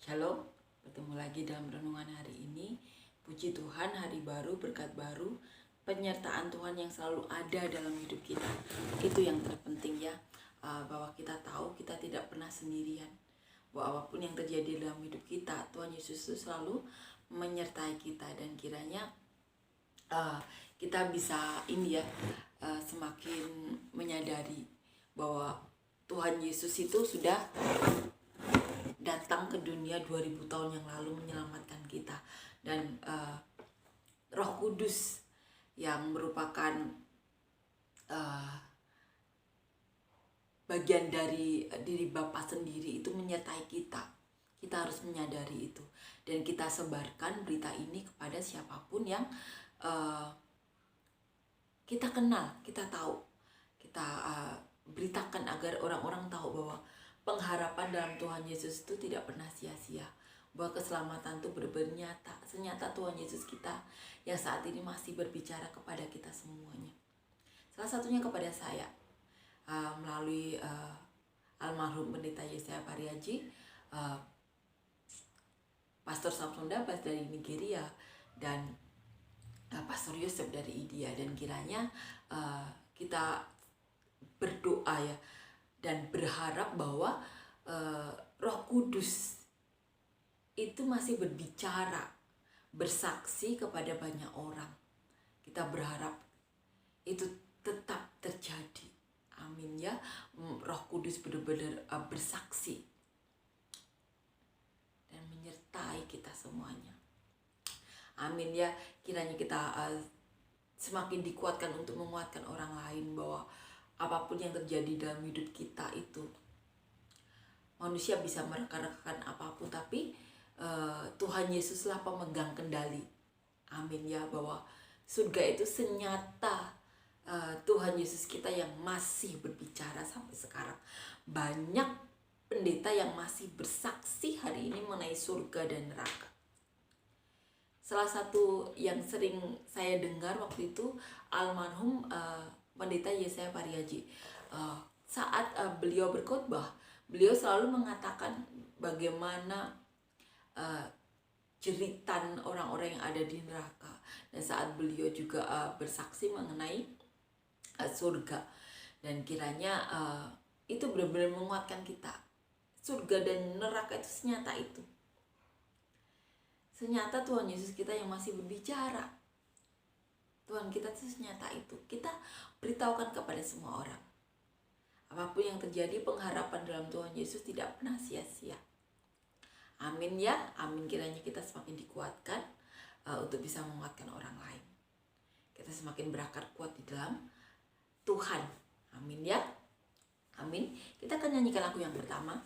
Shalom, bertemu lagi dalam renungan hari ini. Puji Tuhan, hari baru, berkat baru, penyertaan Tuhan yang selalu ada dalam hidup kita. Itu yang terpenting ya, bahwa kita tahu kita tidak pernah sendirian. Bahwa apapun yang terjadi dalam hidup kita, Tuhan Yesus itu selalu menyertai kita. Dan kiranya kita bisa semakin menyadari bahwa Tuhan Yesus itu sudah datang ke dunia 2000 tahun yang lalu menyelamatkan kita, dan Roh Kudus yang merupakan bagian dari diri Bapa sendiri itu menyertai kita. Kita harus menyadari itu, dan kita sebarkan berita ini kepada siapapun yang kita kenal, kita tahu, kita beritakan agar orang-orang tahu bahwa pengharapan dalam Tuhan Yesus itu tidak pernah sia-sia, bahwa keselamatan itu benar-benar nyata, senyata Tuhan Yesus kita yang saat ini masih berbicara kepada kita semuanya. Salah satunya kepada saya melalui almarhum Pendeta Yesaya Pariaji, Pastor Samson Dabas dari Nigeria, dan Pastor Yosef dari India. Dan kiranya kita berdoa ya, dan berharap bahwa Roh Kudus itu masih berbicara, bersaksi kepada banyak orang. Kita berharap itu tetap terjadi. Amin ya. Roh Kudus benar-benar bersaksi dan menyertai kita semuanya. Amin ya. Kiranya kita semakin dikuatkan untuk menguatkan orang lain, bahwa apapun yang terjadi dalam hidup kita itu, manusia bisa mereka-rekakan apapun, tapi Tuhan Yesuslah pemegang kendali. Amin ya, bahwa surga itu senyata Tuhan Yesus kita yang masih berbicara sampai sekarang. Banyak pendeta yang masih bersaksi hari ini mengenai surga dan neraka. Salah satu yang sering saya dengar waktu itu almarhum Pendeta Yesaya Pariaji. Saat beliau berkhotbah, beliau selalu mengatakan bagaimana jeritan orang-orang yang ada di neraka. Dan saat beliau juga bersaksi mengenai surga. Dan kiranya itu benar-benar menguatkan kita. Surga dan neraka itu senyata itu. Senyata Tuhan Yesus kita yang masih berbicara. Tuhan kita itu senyata itu. Kita beritahukan kepada semua orang. Apapun yang terjadi, pengharapan dalam Tuhan Yesus tidak pernah sia-sia. Amin ya. Amin, kiranya kita semakin dikuatkan untuk bisa menguatkan orang lain. Kita semakin berakar kuat di dalam Tuhan. Amin ya. Amin. Kita akan nyanyikan lagu yang pertama.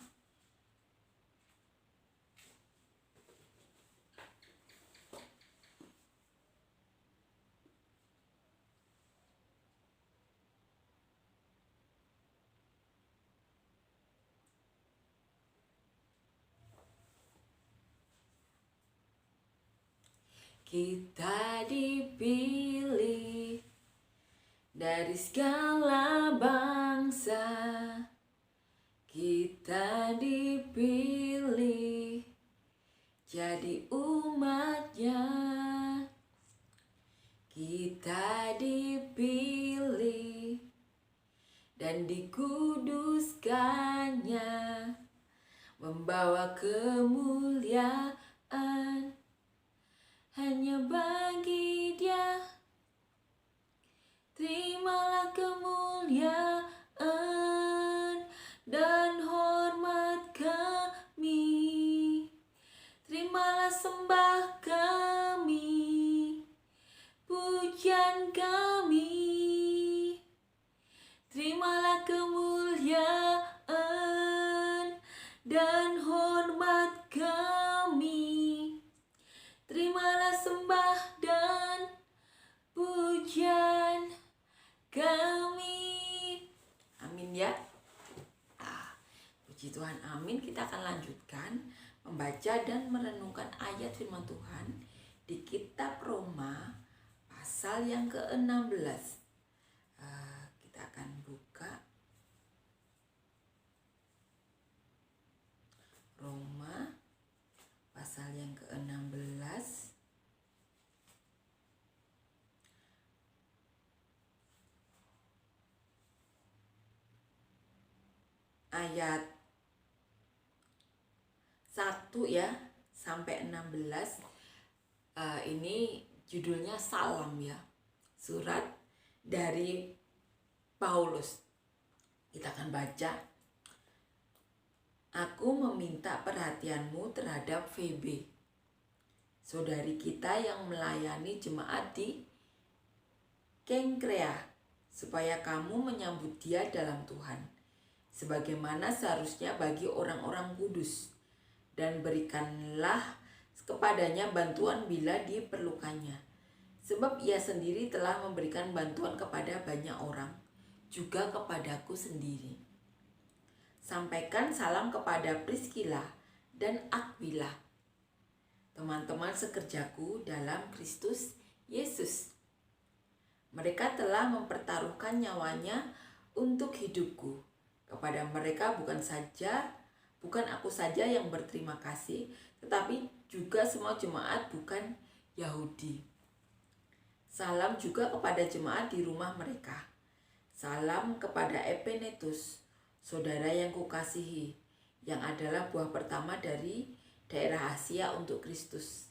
Kita dipilih dari segala bangsa, kita dipilih jadi umatnya, kita dipilih dan dikuduskannya, membawa kemuliaan hanya bagi Dia. Terimalah kemuliaan dan hormat kami. Terimalah sembah kami, pujian kami. Terimalah kemuliaan dan hormat kami. Terimalah sembah dan pujian kami. Amin ya. Puji Tuhan, amin. Kita akan lanjutkan membaca dan merenungkan ayat firman Tuhan di kitab Roma pasal yang ke-16. Kita akan buka Roma ayat 1 ya sampai 16. Ini judulnya salam ya. Surat dari Paulus. Kita akan baca. Aku meminta perhatianmu terhadap Febe, saudari kita yang melayani jemaat di Kengkrea, supaya kamu menyambut dia dalam Tuhan, sebagaimana seharusnya bagi orang-orang kudus, dan berikanlah kepadanya bantuan bila diperlukannya, sebab ia sendiri telah memberikan bantuan kepada banyak orang, juga kepadaku sendiri. Sampaikan salam kepada Priskila dan Akwila, teman-teman sekerjaku dalam Kristus Yesus. Mereka telah mempertaruhkan nyawanya untuk hidupku. Kepada mereka bukan aku saja yang berterima kasih, tetapi juga semua jemaat bukan Yahudi. Salam juga kepada jemaat di rumah mereka. Salam kepada Epenetus, saudara yang kukasihi, yang adalah buah pertama dari daerah Asia untuk Kristus.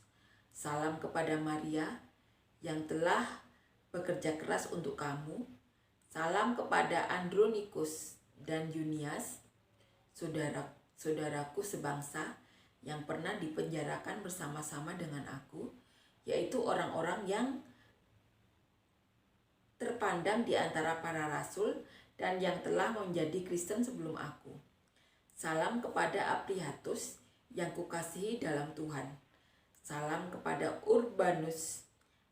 Salam kepada Maria yang telah bekerja keras untuk kamu. Salam kepada Andronikus dan Yunias, saudaraku sebangsa yang pernah dipenjarakan bersama-sama dengan aku, yaitu orang-orang yang terpandang di antara para rasul dan yang telah menjadi Kristen sebelum aku. Salam kepada Aprihatus yang kukasihi dalam Tuhan. Salam kepada Urbanus,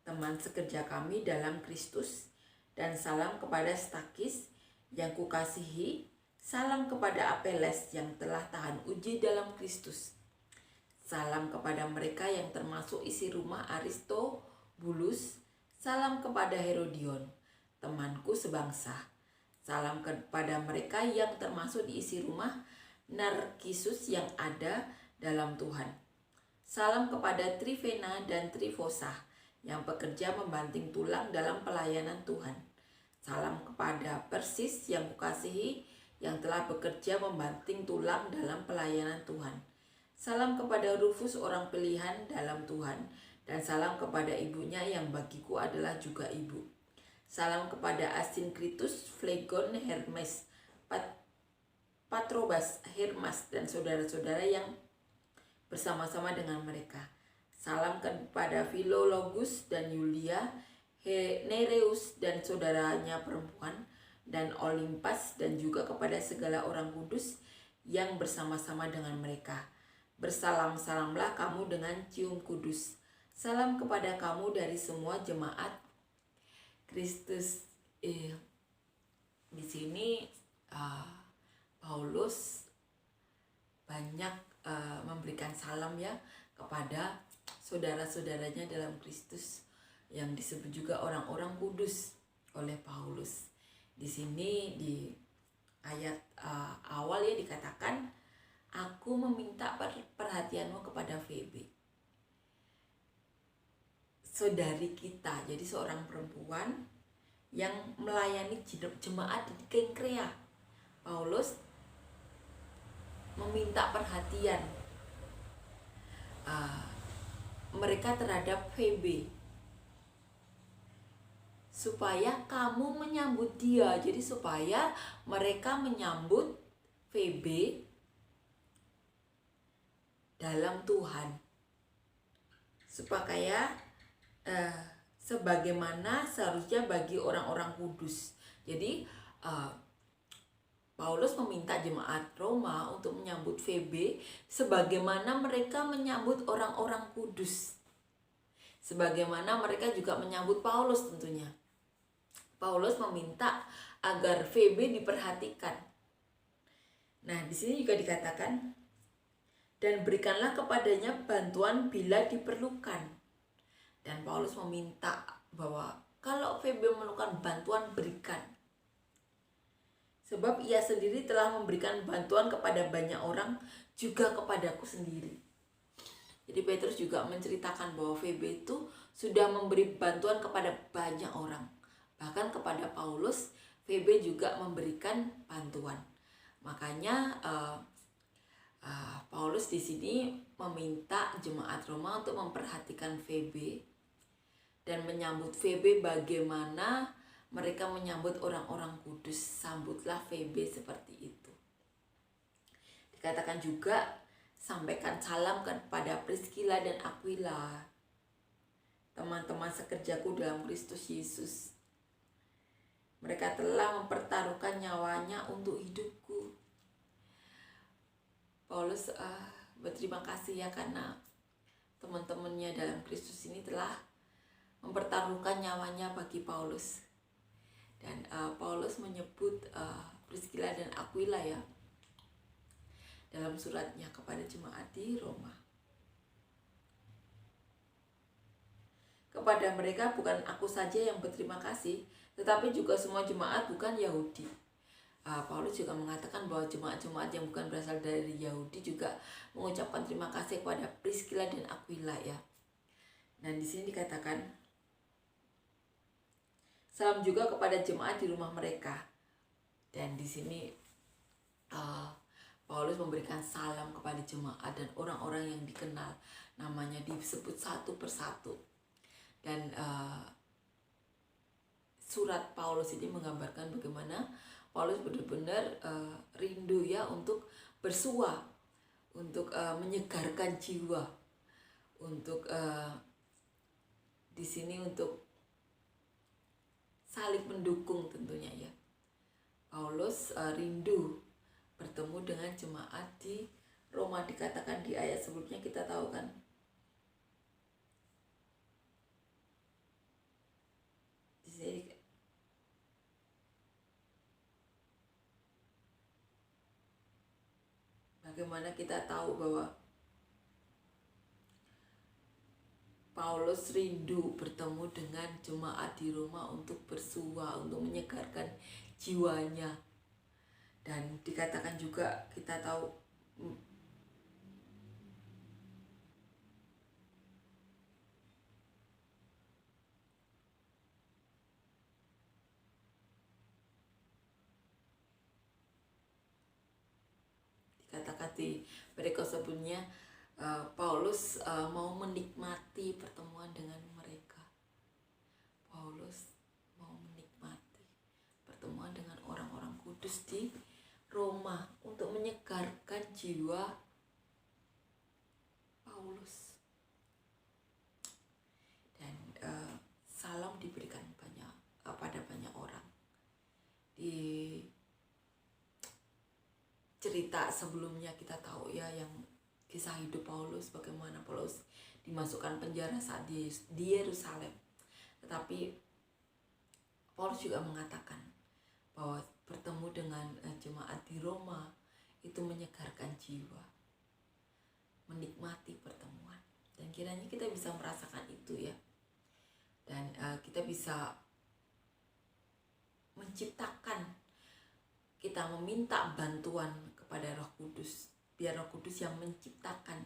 teman sekerja kami dalam Kristus, dan salam kepada Stakis yang kukasihi. Salam kepada Apeles yang telah tahan uji dalam Kristus. Salam kepada mereka yang termasuk isi rumah Aristobulus. Salam kepada Herodion, temanku sebangsa. Salam kepada mereka yang termasuk di isi rumah Narkisus yang ada dalam Tuhan. Salam kepada Trifena dan Trifosa yang bekerja membanting tulang dalam pelayanan Tuhan. Salam kepada Persis yang kukasihi, yang telah bekerja membanting tulang dalam pelayanan Tuhan. Salam kepada Rufus, orang pilihan dalam Tuhan, dan salam kepada ibunya yang bagiku adalah juga ibu. Salam kepada Asinkritus, Flegon, Hermes, Patrobas, Hermas, dan saudara-saudara yang bersama-sama dengan mereka. Salam kepada Filologus dan Yulia, Nereus dan saudaranya perempuan, dan Olimpas, dan juga kepada segala orang kudus yang bersama-sama dengan mereka. Bersalam-salamlah kamu dengan cium kudus. Salam kepada kamu dari semua jemaat Kristus. Di sini Paulus banyak memberikan salam ya kepada saudara-saudaranya dalam Kristus yang disebut juga orang-orang kudus oleh Paulus. Di sini di ayat awal ya dikatakan, aku meminta perhatianmu kepada Febe, saudari kita. Jadi seorang perempuan yang melayani jemaat di Kengkrea. Paulus meminta perhatian mereka terhadap Febe, supaya kamu menyambut dia. Jadi supaya mereka menyambut Febe dalam Tuhan, supaya sebagaimana seharusnya bagi orang-orang kudus. Jadi Paulus meminta jemaat Roma untuk menyambut Febe sebagaimana mereka menyambut orang-orang kudus, sebagaimana mereka juga menyambut Paulus tentunya. Paulus meminta agar Febe diperhatikan. Nah, di sini juga dikatakan, dan berikanlah kepadanya bantuan bila diperlukan. Dan Paulus meminta bahwa kalau Febe memerlukan bantuan, berikan. Sebab ia sendiri telah memberikan bantuan kepada banyak orang, juga kepadaku sendiri. Jadi Petrus juga menceritakan bahwa Febe itu sudah memberi bantuan kepada banyak orang. Bahkan kepada Paulus, Febe juga memberikan bantuan. Makanya Paulus di sini meminta jemaat Roma untuk memperhatikan Febe dan menyambut Febe bagaimana mereka menyambut orang-orang kudus. Sambutlah Febe seperti itu. Dikatakan juga, sampaikan salam kepada Priscilla dan Aquila, teman-teman sekerjaku dalam Kristus Yesus. Mereka telah mempertaruhkan nyawanya untuk hidupku. Paulus berterima kasih ya, karena teman-temannya dalam Kristus ini telah mempertaruhkan nyawanya bagi Paulus. Dan Paulus menyebut Priscilla dan Aquila ya dalam suratnya kepada jemaat di Roma. Kepada mereka bukan aku saja yang berterima kasih, tetapi juga semua jemaat bukan Yahudi. Paulus juga mengatakan bahwa jemaat-jemaat yang bukan berasal dari Yahudi juga mengucapkan terima kasih kepada Priscilla dan Aquila ya. Dan di sini dikatakan, salam juga kepada jemaat di rumah mereka. Dan di sini Paulus memberikan salam kepada jemaat dan orang-orang yang dikenal, namanya disebut satu persatu. Dan surat Paulus ini menggambarkan bagaimana Paulus benar-benar rindu ya untuk bersua, untuk menyegarkan jiwa, untuk di sini untuk saling mendukung tentunya ya. Paulus rindu bertemu dengan jemaat di Roma. Dikatakan di ayat sebelumnya, kita tahu kan, di sini bagaimana kita tahu bahwa Paulus rindu bertemu dengan jemaat di Roma untuk bersua, untuk menyegarkan jiwanya. Dan dikatakan juga, kita tahu dikatakan di berikut sebelumnya, Paulus mau menikmati pertemuan dengan mereka. Paulus mau menikmati pertemuan dengan orang-orang kudus di Roma untuk menyegarkan jiwa Paulus. Dan salam diberikan pada banyak orang. Di cerita sebelumnya kita tahu ya, yang kisah hidup Paulus, bagaimana Paulus dimasukkan penjara saat di Yerusalem. Tetapi Paulus juga mengatakan bahwa bertemu dengan jemaat di Roma itu menyegarkan jiwa, menikmati pertemuan. Dan kiranya kita bisa merasakan itu ya. Dan kita bisa menciptakan, kita meminta bantuan kepada Roh Kudus, biar Roh Kudus yang menciptakan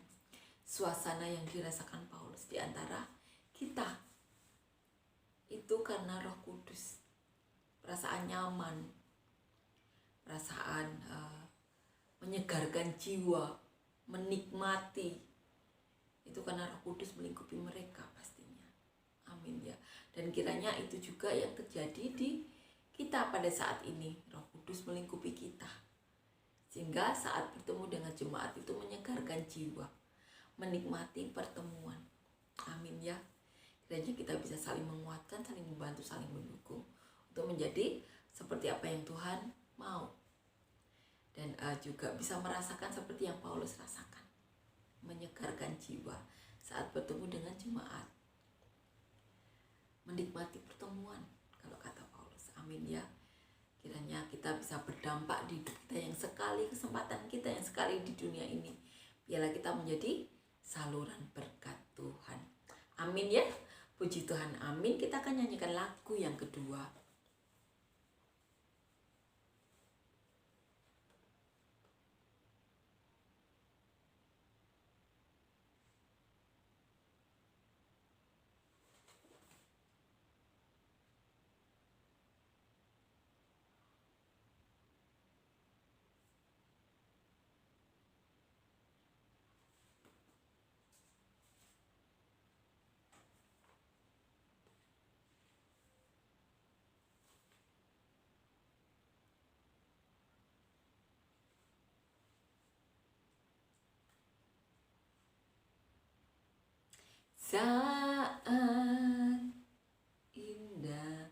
suasana yang dirasakan Paulus di antara kita. Itu karena Roh Kudus, perasaan nyaman, perasaan menyegarkan jiwa, menikmati, itu karena Roh Kudus melingkupi mereka pastinya. Amin ya. Dan kiranya itu juga yang terjadi di kita pada saat ini. Roh Kudus melingkupi kita, sehingga saat bertemu dengan jemaat itu menyegarkan jiwa, menikmati pertemuan. Amin ya. Kiranya kita bisa saling menguatkan, saling membantu, saling mendukung untuk menjadi seperti apa yang Tuhan mau. Dan juga bisa merasakan seperti yang Paulus rasakan, menyegarkan jiwa saat bertemu dengan jemaat, menikmati pertemuan kalau kata Paulus. Amin ya. Kiranya kita bisa berdampak di hidup kita yang sekali, kesempatan kita yang sekali di dunia ini. Biarlah kita menjadi saluran berkat Tuhan. Amin ya. Puji Tuhan, amin. Kita akan nyanyikan lagu yang kedua. Saat indah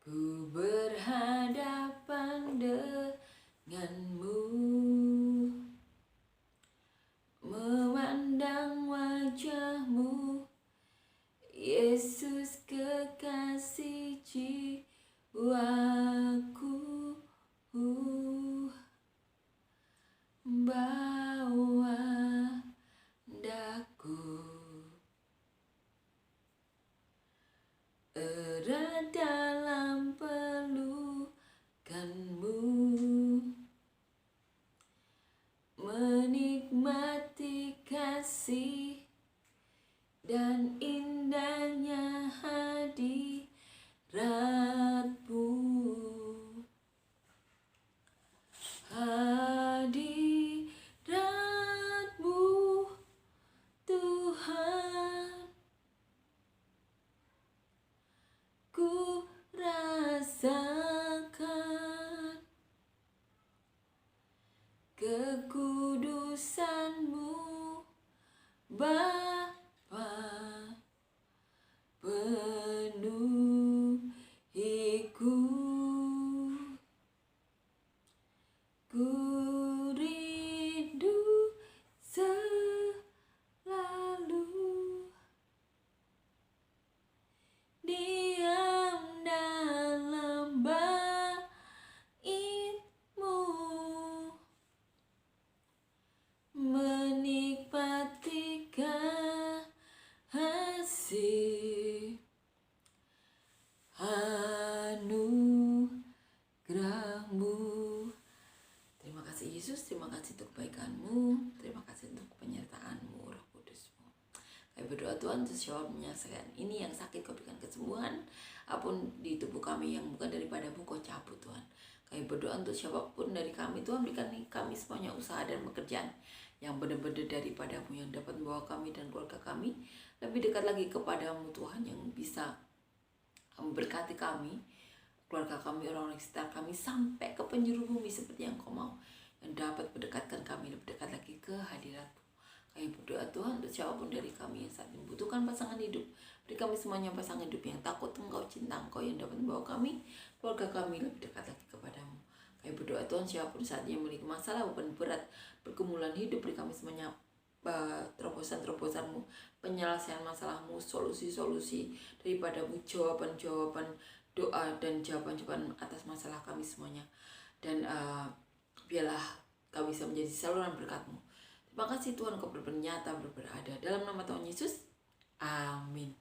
ku berhadapan denganmu, memandang wajahmu, Yesus kekasih jiwaku, bawa daku erat dalam pelukanmu, menikmati kasih dan indahnya hadiratmu. Hadiratmu Tuhan, ku rasakan kekudusanmu Bapa, penuhiku, ku rindu selalu diam dalam bait-Mu, menikmati kasih anugerah-Mu. Terima kasih Yesus, terima kasih untuk kebaikan-Mu, terima kasih untuk penyertaan-Mu, Roh Kudus-Mu. Kami berdoa Tuhan, untuk siapa menyelesaikan ini yang sakit, Kau berikan kesembuhan. Apapun di tubuh kami yang bukan daripada-Mu, Kau cabut Tuhan. Kami berdoa untuk siapapun dari kami, Tuhan berikan kami semuanya usaha dan pekerjaan yang benar-benar daripada-Mu, yang dapat membawa kami dan keluarga kami lebih dekat lagi kepada-Mu Tuhan, yang bisa memberkati kami, keluarga kami, orang-orang sekitar kami sampai ke penjuru bumi seperti yang Kau mau, yang dapat mendekatkan kami lebih dekat lagi ke hadirat-Mu. Kami berdoa Tuhan untuk siapapun dari kami yang saat ini membutuhkan pasangan hidup, beri kami semuanya pasangan hidup yang takut Engkau, cinta Engkau, yang dapat membawa kami, keluarga kami lebih dekat lagi kepada-Mu. Kami berdoa Tuhan, siapapun saat ini memiliki masalah beban berat pergumulan hidup, beri kami semuanya terobosan-terobosan-Mu, penyelesaian masalah-Mu, solusi-solusi daripada-Mu, jawaban-jawaban doa dan jawaban-jawaban atas masalah kami semuanya. Dan biarlah kami bisa menjadi saluran berkat-Mu. Terima kasih Tuhan, Kau bernyata berada. Dalam nama Tuhan Yesus, amin.